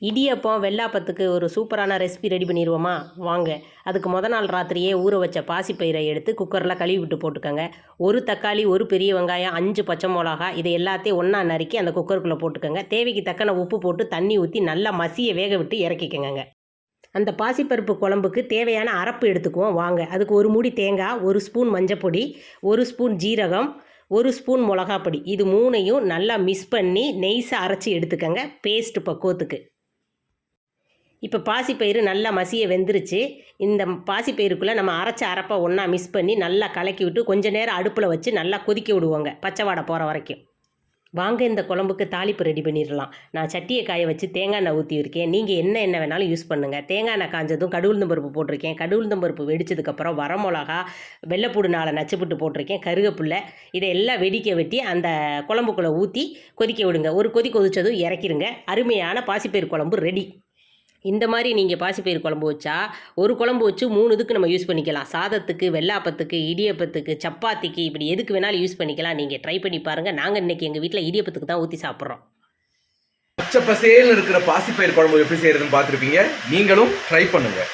இடியப்பம் வெள்ளாப்பத்துக்கு ஒரு சூப்பரான recipe ready பண்ணிடுவோமா வாங்க. அதுக்கு நாள் ராத்திரியே ஊற வச்ச பாசிப்பயிரை எடுத்து குக்கரில் கழுவி விட்டு போட்டுக்கோங்க. ஒரு தக்காளி, ஒரு பெரிய வெங்காயம், 5 பச்சை மிளகா இதை எல்லாத்தையும் ஒன்றா நறுக்கி அந்த குக்கருக்குள்ளே போட்டுக்கோங்க. தேவைக்கு தக்கன உப்பு போட்டு தண்ணி ஊற்றி நல்லா மசிய வேக விட்டு இறக்கிக்கோங்க. அந்த பாசிப்பருப்பு குழம்புக்கு தேவையான அரப்பு எடுத்துக்குவோம் வாங்க. அதுக்கு ஒரு மூடி தேங்காய், 1 ஸ்பூன் மஞ்சப்பொடி, 1 ஸ்பூன் ஜீரகம், 1 ஸ்பூன் மிளகாப்பொடி இது 3ஐயும் நல்லா மிக்ஸ் பண்ணி நெய்ஸை அரைச்சி எடுத்துக்கோங்க பேஸ்ட் பக்குவத்துக்கு. இப்போ பாசிப்பயிறு நல்லா மசிய வெந்துருச்சு. இந்த பாசிப்பயிறுக்குள்ளே நம்ம அரைச்ச அரப்பை ஒன்றா மிக்ஸ் பண்ணி நல்லா கலக்கி விட்டு கொஞ்சம் நேரம் அடுப்பில் வச்சு நல்லா கொதிக்க விடுவோங்க, பச்சை வாடை போகிற வரைக்கும். வாங்க இந்த குழம்புக்கு தாளிப்பு ரெடி பண்ணிடலாம். நான் சட்டியை காய வச்சு தேங்காய் எண்ணெய் ஊற்றியிருக்கேன். நீங்கள் என்ன எண்ணெய் வேணாலும் யூஸ் பண்ணுங்கள். தேங்காய் எண்ணெய் காஞ்சதும் கடுகுளுந்தம் பருப்பு போட்டிருக்கேன். கடுகுளுந்தம் பருப்பு வெடிச்சதுக்கப்புறம் வரமிளகா, வெள்ளைப்பூடு 4 நச்சுப்புட்டு போட்டிருக்கேன், கருவேப்பில்லை இதை எல்லாம் வெட்டி அந்த குழம்புக்குள்ளே ஊற்றி கொதிக்க விடுங்க. ஒரு கொதி கொதித்ததும் இறக்கிடுங்க. அருமையான பாசிப்பயிறு குழம்பு ரெடி. இந்த மாதிரி நீங்கள் பாசிப்பயிறு குழம்பு வச்சா ஒரு குழம்பு வச்சு 3 இதுக்கு நம்ம யூஸ் பண்ணிக்கலாம். சாதத்துக்கு, வெள்ளாப்பத்துக்கு, இடியப்பத்துக்கு, சப்பாத்திக்கு இப்படி எதுக்கு வேணாலும் யூஸ் பண்ணிக்கலாம். நீங்கள் ட்ரை பண்ணி பாருங்கள். நாங்கள் இன்றைக்கி எங்கள் வீட்டில் இடியப்பத்துக்கு தான் ஊற்றி சாப்பிட்றோம். பச்சை பசேல்னு இருக்கிற பாசிப்பயிறு குழம்பு எப்படி செய்யறதுன்னு பார்த்துருப்பீங்க. நீங்களும் ட்ரை பண்ணுங்கள்.